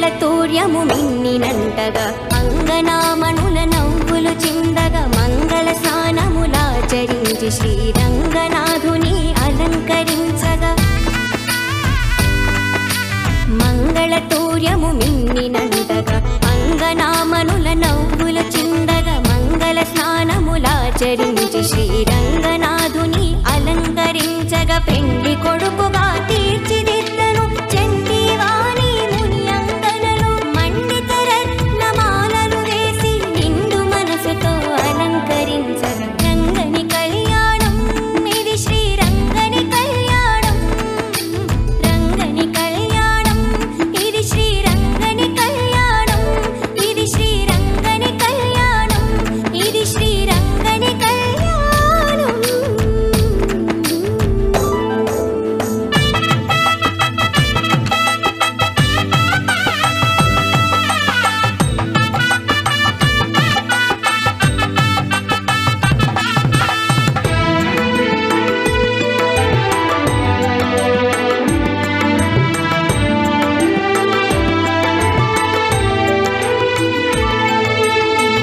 మంగళతూర్యము మిన్నినంటగా అంగనామణుల నవ్వులు చిందగా మంగళ స్నానములాచరించి శ్రీరంగనాథుని అలంకరించగా మంగళతూర్యము మిన్నినంటగా అంగనామణుల నవ్వులు చిందగా మంగళ స్నానములాచరించి శ్రీరంగనాథుని అలంకరించగా పెండి కొడుకుగా తీర్చిదిద్దను చండీవాణి ముని అంగనలు మండిత రత్నమాలలు వేసి నిండు మనసుతో అలంకరించగా రంగని కళ్యాణం ఇది శ్రీరంగని కళ్యాణం రంగని కళ్యాణం ఇది శ్రీరంగని కళ్యాణం ఇది శ్రీరంగని కళ్యాణం ఇది శ్రీరంగని కళ్యాణం.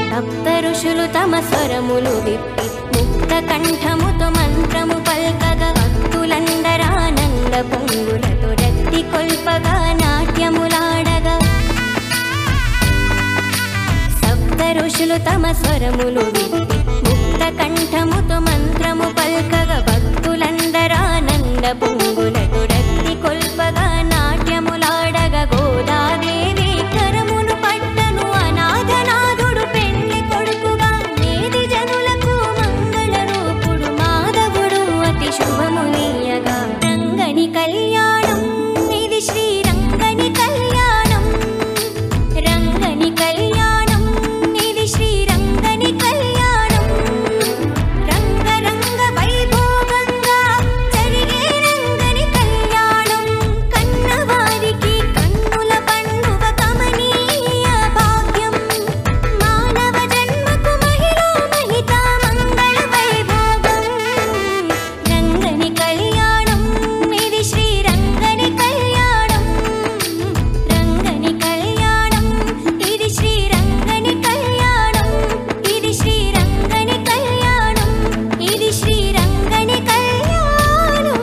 సప్త ఋషులు తమ స్వరములు విప్పి ముక్త కంఠముతో మంత్రము పల్కగా భక్తులందరానంద పొంగులతో రక్తి కొల్పగా నాట్యములాడగా సప్త ఋషులు తమ స్వరములు విప్పి ముక్త కంఠముతో మంత్రము పల్కగా భక్తులందరానంద పొంగులతో రక్తి కొల్పగా నాట్యములాడగా గోదాదేవి కరమును పట్టను అనాథనాథుడు పెళ్లి కొడుకుగా నేది జనులకు మంగళ రూపుడు మాధవుడు అతి శుభములీయగా రంగని కళ్యాణం ఇది శ్రీరంగని కళ్యాణం రంగని కళ్యాణం ఇది శ్రీరంగని కళ్యాణం రంగరంగ వైభోగంగా జరిగే రంగని కళ్యాణం కన్నవారికి కన్నుల పండుగ కమనీయ భాగ్యం మానవ జన్మకు మహిళ మహిత మంగళ వైభోగం రంగని కళ్యాణం ఇది శ్రీరంగని కళ్యాణం రంగని కళ్యాణం ఇది శ్రీరంగని కళ్యాణం ఇది శ్రీరంగని కళ్యాణం ఇది శ్రీరంగని కళ్యాణం.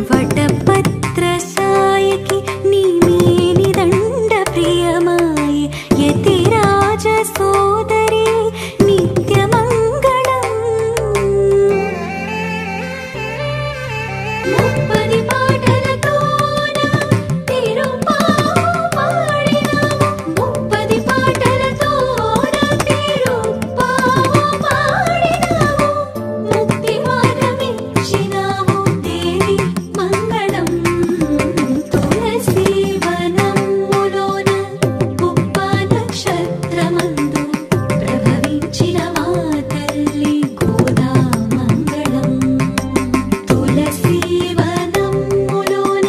వటపత్ర సాయకి నీ మేని దండ ప్రియమాయ యతిరాజ సోదరి నిత్య మంగళం ముప్పది పాటలతోన తిరుపావు పాడినాము ముప్పది పాటలతోన తిరుపావు పాడినాము ముక్తి మార్గమిచ్చినాము దేవి మంగళం తులసి వనములోన పుప్ప నక్షత్రమందు ప్రభవించిన మా తల్లి గోదా మంగళం తులసి వనములోన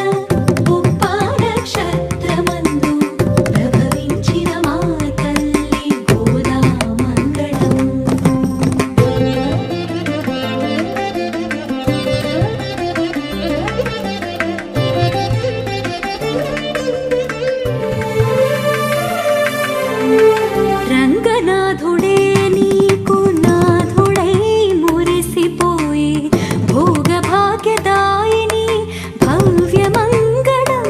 పుప్ప నక్షత్రమందు ప్రభవించిన మా తల్లి గోదా మంగళం. రంగనాథుడే నీకు నాథుడై మురిసిపోయి భోగభాగ్యదాయిని భవ్య మంగళం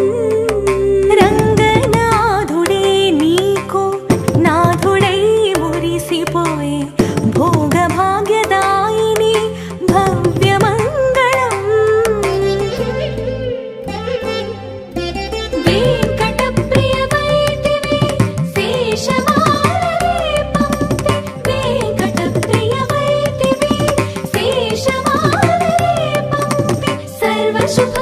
రంగనాథుడే నీకు నాథుడై మురిసిపోయి భోగభాగ్యదాయిని భవ్య మంగళం వెంకట ప్రియ వైదివి శేషమాలనే పంపి వెంకట ప్రియ వైదివి శేషమాలనే పంపి సర్వ శుభ